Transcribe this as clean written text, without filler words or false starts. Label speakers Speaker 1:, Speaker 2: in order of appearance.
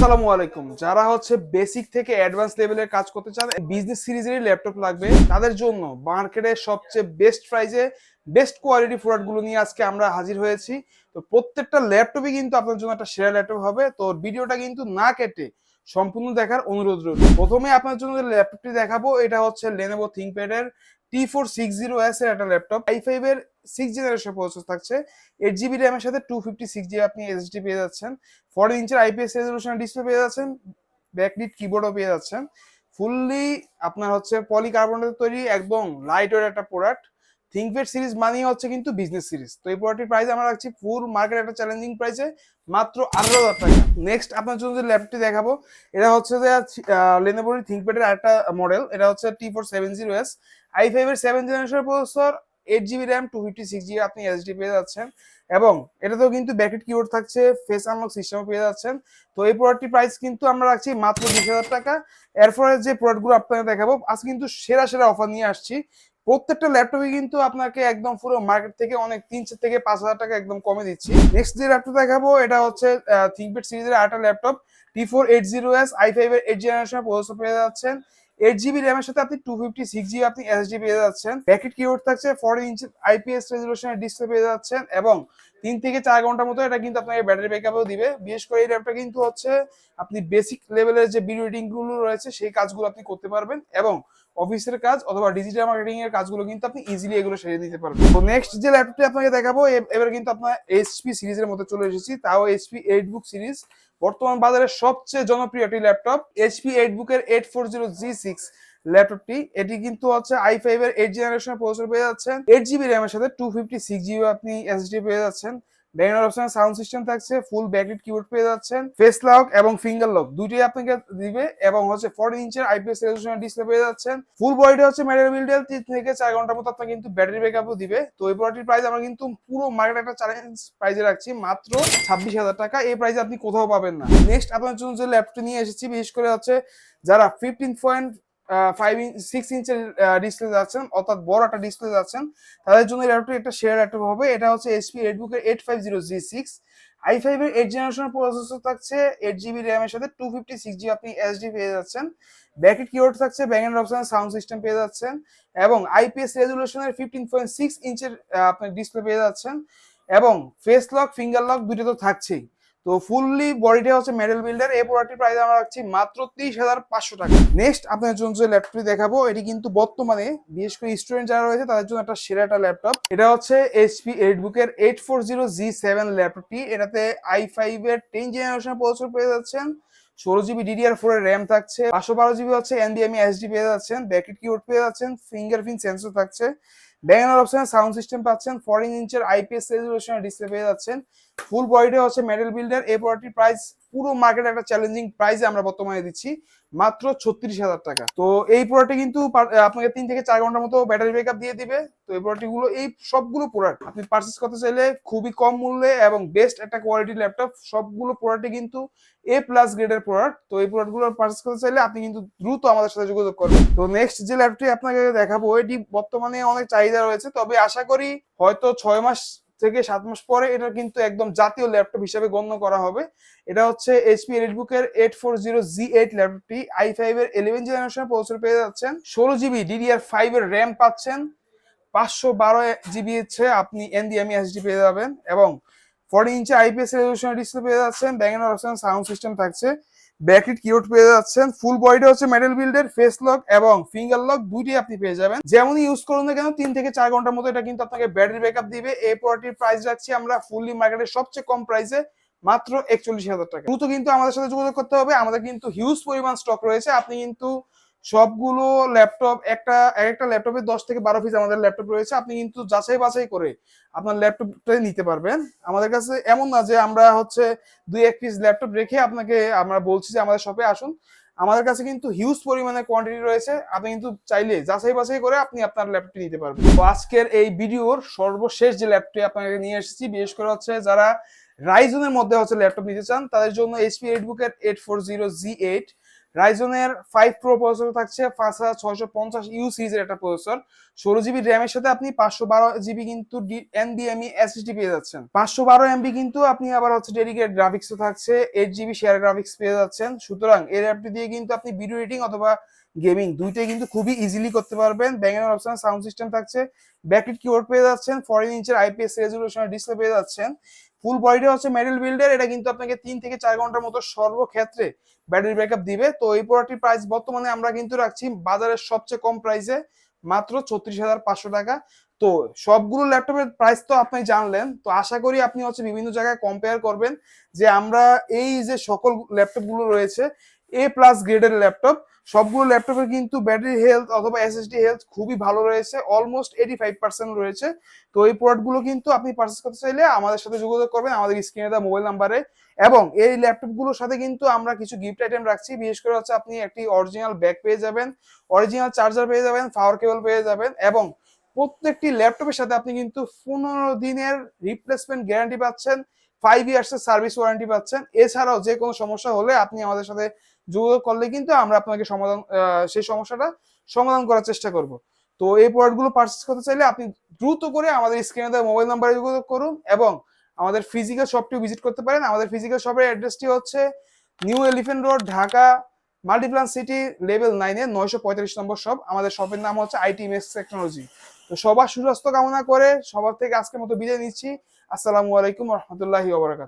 Speaker 1: আসসালামু আলাইকুম। যারা হচ্ছে বেসিক থেকে অ্যাডভান্স লেভেলের কাজ করতে চান, বিজনেস সিরিজেরই ল্যাপটপ লাগবে, তাদের জন্য মার্কেটের সবচেয়ে বেস্ট প্রাইসে বেস্ট কোয়ালিটি প্রোডাক্টগুলো নিয়ে আজকে আমরা হাজির হয়েছি। তো প্রত্যেকটা ল্যাপটপই কিন্তু আপনার জন্য একটা সেরা ল্যাপটপ হবে। তো ভিডিওটা কিন্তু না কেটে সম্পূর্ণ দেখার অনুরোধ রইল। প্রথমে আপনার জন্য যে ল্যাপটপটি দেখাবো এটা হচ্ছে Lenovo ThinkPad এর T460S এর একটা ল্যাপটপ। i5 এর 6 জেনারেশন প্রসেসর থাকছে, 8 জিবি র্যামের সাথে 256 জিবি আপনি এসএসডি পেয়ে যাচ্ছেন, 14 ইঞ্চের আইপিএস রেজলিউশন ডিসপ্লে পেয়ে যাচ্ছেন, ব্যাকলিট কিবোর্ডও পেয়ে যাচ্ছেন। ফুললি আপনার হচ্ছে পলিকার্বনেটের তৈরি একদম লাইট ওয়েট একটা প্রোডাক্ট। থিংকপ্যাড সিরিজ মানেই হচ্ছে কিন্তু বিজনেস সিরিজ। তো এই প্রোডাক্টের প্রাইস আমরা রাখছি ফুল মার্কেট একটা চ্যালেঞ্জিং প্রাইসে মাত্র 18,000 টাকা। নেক্সট আপনার জন্য যে ল্যাপটপটি দেখাবো এটা হচ্ছে যে Lenovo ThinkPad এর একটা মডেল, এটা হচ্ছে T470S, i5 এর 7 generation processor, 8 GB RAM, 256 GB আপনি এসএসডি পেয়ে যাচ্ছেন, এবং এটাতেও কিন্তু ব্যাকেট কিবোর্ড থাকছে, ফেস আনলক সিস্টেমও পেয়ে যাচ্ছেন। তো এই প্রোডাক্টটির প্রাইস কিন্তু আমরা রাখছি মাত্র 20,000 টাকা। এরপরে যে প্রোডাক্টগুলো আপনাকে দেখাবো আজকে কিন্তু সেরা সেরা অফার নিয়ে আসছি। প্রত্যেকটা ল্যাপটপে কিন্তু আপনাকে একদম পুরো মার্কেট থেকে অনেক 3 থেকে 5,000 টাকা একদম কমে দিচ্ছি। নেক্সট যে ল্যাপটপ দেখাবো এটা হচ্ছে থিংকপ্যাড সিরিজের আরেকটা ল্যাপটপ, T480S, i5 এর 8 জেনারেশন প্রসেসর পেয়ে যাচ্ছেন, 8 জিবি র্যামের সাথে আপনি 256 জিবি আপনি এসএসডি পেয়ে যাচ্ছেন, ব্যাকেট কিবোর্ড থাকছে, 14 ইঞ্চি আইপিএস রেজলিউশনের ডিসপ্লে পেয়ে যাচ্ছেন, এবং 3 থেকে 4 ঘন্টার মতো এটা কিন্তু আপনাকে ব্যাটারি ব্যাকআপও দিবে। বিশেষ করে এই ল্যাপটপটা কিন্তু হচ্ছে আপনি বেসিক লেভেলের যে ভিডিও এডিটিং গুলো রয়েছে সেই কাজগুলো আপনি করতে পারবেন, এবং অফিসের কাজ অথবা ডিজিটাল মার্কেটিং এর কাজগুলো কিন্তু আপনি ইজিলি এগুলো সেরে নিতে পারবেন। তো নেক্সট যে ল্যাপটপটি আপনাকে দেখাবো এবার কিন্তু আপনার এইচপি সিরিজের মধ্যে চলে এসেছি, তাও এইচপি 8 বুক সিরিজ, বর্তমান বাজারে সবচেয়ে জনপ্রিয় একটি ল্যাপটপ। এইচপি 8 বুক এর 840G6 ল্যাপটপটি, এটি কিন্তু হচ্ছে i5 এর 8 জেনারেশন প্রসেসর পেয়ে যাচ্ছেন, 8 জিবি র্যামের সাথে 256 জিবি আপনি এসএসডি পেয়ে যাচ্ছেন, ব্যাকগ্রাউন্ড অপশন সাউন্ড সিস্টেম থাকছে, ফুল ব্যাকলিট কিবোর্ড পেয়ে যাচ্ছেন, ফেস লক এবং ফিঙ্গার লক দুইটাই আপনাকে দিবে, এবং হচ্ছে 14 ইঞ্চের আইপিএস রেজলিউশন ডিসপ্লে পেয়ে যাচ্ছেন। ফুল বডিটা হচ্ছে মেটাল বিল্ডের, 3 থেকে 4 ঘন্টার মতো আপনাকে কিন্তু ব্যাটারি ব্যাকআপও দিবে। তো এই প্রোডাক্টের প্রাইস আমরা কিন্তু পুরো মার্কেট একটা চ্যালেঞ্জ প্রাইসে রাখছি মাত্র 26,000 টাকা। এই প্রাইসে আপনি কোথাও পাবেন না। নেক্সট আপনার জন্য যে ল্যাপটপ নিয়ে এসেছি, বিশেষ করে হচ্ছে যারা 15.6 ইঞ্চের ডিসপ্লে যাচ্ছেন, অর্থাৎ বড় একটা ডিসপ্লে যাচ্ছেন, তাদের জন্য ল্যাপটপ একটা শেয়ার ল্যাপটপ হবে। এটা হচ্ছে এইচপি 8 বুক এর 850G6, i5 এর 8 জেনারেশন প্রসেসর থাকছে, 8 জিবি র্যামের সাথে 256 জিবি আপনি এসডি পেয়ে যাচ্ছেন, ব্যাকেট কিবোর্ড থাকছে, ব্যাকগ্রাউন্ড অপশন সাউন্ড সিস্টেম পেয়ে যাচ্ছেন, এবং আইপিএস রেজলিউশনের 15.6 ইঞ্চের আপনি ডিসপ্লে পেয়ে যাচ্ছেন, এবং ফেস লক ফিঙ্গার লক দুটো তো থাকছেই। তো ফুললি বডিটা হচ্ছে মেটাল বিল্ডার। এই প্রোডাক্টের প্রাইস আমরা রাখছি মাত্র 30,500 টাকা। নেক্সট আপনার জন্য যে ল্যাপটপটি দেখাবো এটি কিন্তু বর্তমানে বিশেষ করে স্টুডেন্ট যারা রয়েছে তাদের জন্য একটা সেরা একটা ল্যাপটপ। এটা হচ্ছে এইচপি 8 বুক এর 840G7 ল্যাপটপটি, এটাতে i5 এর 10 জেনারেশন প্রসেসর পেয়ে যাচ্ছেন, 16 জিবি DDR4 এর র্যাম থাকছে, 512 জিবি হচ্ছে NVMe SSD পেয়ে যাচ্ছেন, ব্যাকেট কিবোর্ড পেয়ে যাচ্ছেন, ফিঙ্গারপ্রিন্ট সেন্সর থাকছে, ব্যাকগ্রাউন্ড অপশন সাউন্ড সিস্টেম পাচ্ছেন, 14 ইঞ্চের আইপিএস রেজলিউশনের ডিসপ্লে পেয়ে যাচ্ছেন, ফুল বডিটা হচ্ছে মেটাল বিল্ডার। এই প্রোডাক্টটির প্রাইস পুরো মার্কেটে একটা চ্যালেঞ্জিং প্রাইসে আমরা বর্তমানে দিচ্ছি মাত্র 36,000 টাকা। তো এই প্রোডাক্টে কিন্তু আপনাকে 3 থেকে 4 ঘন্টার মতো ব্যাটারি ব্যাকআপ দিয়ে দিবে। তো এই প্রোডাক্টগুলো এই সবগুলো প্রোডাক্ট আপনি পারচেস করতে চাইলে খুবই কম মূল্যে এবং বেস্ট একটা কোয়ালিটির ল্যাপটপ, সবগুলো প্রোডাক্টই কিন্তু A+ গ্রেডের প্রোডাক্ট। তো এই প্রোডাক্টগুলো পারচেস করতে চাইলে আপনি কিন্তু দ্রুত আমাদের সাথে যোগাযোগ করবেন। তো নেক্সট যে ল্যাপটপটি আপনাকে দেখাবো এটি বর্তমানে অনেক চাহিদা রয়েছে, তবে আশা করি হয়তো 6 মাস থেকে 7 মাস পরে এটা কিন্তু একদম জাতীয় ল্যাপটপ হিসেবে গণ্য করা হবে। এটা হচ্ছে এইচপি 8 বুক এর 840G8 ল্যাপটপটি, i5 এর 11 জেনারেশন প্রসেসর পেয়ে যাচ্ছেন, 16 জিবি DDR5 এর র্যাম পাচ্ছেন, 512 জিবি হচ্ছে আপনি NVMe SSD পেয়ে যাবেন, এবং 14 ইঞ্চি আইপিএস রেজলিউশন ডিসপ্লে পেয়ে যাচ্ছেন, ব্যাকগ্রাউন্ড অপশন সাউন্ড সিস্টেম থাকছে, ব্যাকলিট কিবোর্ড পেয়ে যাচ্ছেন, ফুল বডিটা হচ্ছে মেটাল বিল্ডের, ফেস লক এবং ফিঙ্গার লক দুইটাই আপনি পেয়ে যাবেন। যেমনই ইউজ করুন না কেন 3 থেকে 4 ঘন্টার মতো এটা কিন্তু আপনাকে ব্যাটারি ব্যাকআপ দিবে। এই প্রোডাক্টের প্রাইস রাখছি আমরা ফুললি মার্কেটের সবচেয়ে কম প্রাইসে মাত্র 41,000 টাকা। দ্রুত কিন্তু আমাদের সাথে যোগাযোগ করতে হবে, আমাদের কিন্তু হিউজ পরিমাণ স্টক রয়েছে। আপনি কিন্তু সবগুলো ল্যাপটপ একটা ল্যাপটপে 10 থেকে 12 পিস আমাদের ল্যাপটপ রয়েছে, আপনি কিন্তু যাচাই বাছাই করে আপনার ল্যাপটপটা নিতে পারবেন। আমাদের কাছে এমন না যে আমরা হচ্ছে 2-1 পিস ল্যাপটপ রেখে আপনাকে আমরা বলছি যে আমাদের শপে আসুন। আমাদের কাছে কিন্তু হিউজ পরিমাণে কোয়ান্টিটি রয়েছে, আপনি কিন্তু চাইলে যাচাই বাছাই করে আপনি আপনার ল্যাপটপটি নিতে পারবেন। তো আজকের এই ভিডিওর সর্বশেষ যে ল্যাপটপটি আপনাকে নিয়ে এসেছি, বিশেষ করে হচ্ছে যারা রাইজনের মধ্যে হচ্ছে ল্যাপটপ নিতে চান তাদের জন্য এইচপি 8 বুক এর 840G8 রাইজনের 5 প্রো প্রসেসর থাকছে 5650 ইউ সিরিজের একটা প্রসেসর, 16 জিবি র্যামের সাথে আপনি 512 জিবি কিন্তু এনভিএমই এসএসডি পেয়ে যাচ্ছেন। 512 MB কিন্তু আপনি আবার হচ্ছে ডেডিকেটেড গ্রাফিক্সও থাকছে, 8 জিবি শেয়ার গ্রাফিক্স পেয়ে যাচ্ছেন। সুতরাং এই ল্যাপটপ দিয়ে কিন্তু আপনি ভিডিও এডিটিং অথবা গেমিং দুইটাই কিন্তু খুবই ইজিলি করতে পারবেন। ব্যাঙ্গের অপশন সাউন্ড সিস্টেম থাকছে, ব্যাকলিট কিবোর্ড পেয়ে যাচ্ছেন, 14 ইঞ্চের আইপিএস রেজোলিউশনের ডিসপ্লে পেয়ে যাচ্ছেন। ফুল বডিটা হচ্ছে মেটাল বিল্ডের, এটা কিন্তু আপনাকে 3 থেকে 4 ঘন্টার মতো সর্বক্ষেত্রে ব্যাটারি ব্যাকআপ দিবে। তো এই প্রোডাক্টটির প্রাইস বর্তমানে আমরা কিন্তু রাখছি বাজারের সবচেয়ে কম প্রাইসে মাত্র 34,500 টাকা। তো সবগুলো ল্যাপটপের প্রাইস তো আপনি জানলেন, তো আশা করি আপনি হচ্ছে বিভিন্ন জায়গায় কম্পেয়ার করবেন যে আমরা এই যে সকল ল্যাপটপ গুলো রয়েছে A+ গ্রেডের ল্যাপটপ, সবগুলো ল্যাপটপের কিন্তু ব্যাটারি হেলথ অথবা এসএসডি হেলথ খুবই ভালো রয়েছে, অলমোস্ট 85% রয়েছে। তো এই প্রোডাক্টগুলো কিন্তু আপনি পারচেজ করতে চাইলে আমাদের সাথে যোগাযোগ করবেন আমাদের স্ক্রিনে দেওয়া মোবাইল নাম্বারে। এবং এই ল্যাপটপগুলোর সাথে কিন্তু আমরা কিছু গিফট আইটেম রাখছি, বিশেষ করে হচ্ছে আপনি একটি অরিজিনাল ব্যাগ পেয়ে যাবেন, অরিজিনাল চার্জার পেয়ে যাবেন, পাওয়ার কেবল পেয়ে যাবেন, এবং প্রত্যেকটি ল্যাপটপের সাথে আপনি কিন্তু 15 দিনের রিপ্লেসমেন্ট গ্যারান্টি পাচ্ছেন, 5 ইয়ার্সের সার্ভিস ওয়ারেন্টি পাচ্ছেন। এছাড়াও যে কোনো সমস্যা হলে আপনি আমাদের সাথে যোগাযোগ করলে কিন্তু আমরা আপনাকে সেই সমস্যাটা সমাধান করার চেষ্টা করব। তো এই প্রোডাক্টগুলো পারচেজ করতে চাইলে আপনি দ্রুত করে আমাদের স্ক্রিনে দেওয়া মোবাইল নাম্বারে যোগাযোগ করুন এবং আমাদের ফিজিক্যাল শপটিও ভিজিট করতে পারেন। আমাদের ফিজিক্যাল শপের অ্যাড্রেসটি হচ্ছে new elephant road, Dhaka, Multiplan city, level 9-এ 945 নম্বর শপ। আমাদের শপের নাম হচ্ছে আইটি মেক্স টেকনোলজি। তো সবার সুস্বাস্থ্য কামনা করে সবার থেকে আজকের মতো বিদায় নিচ্ছি। আসসালামু আলাইকুম ওয়া রাহমাতুল্লাহি ওয়া বারাকাতুহু।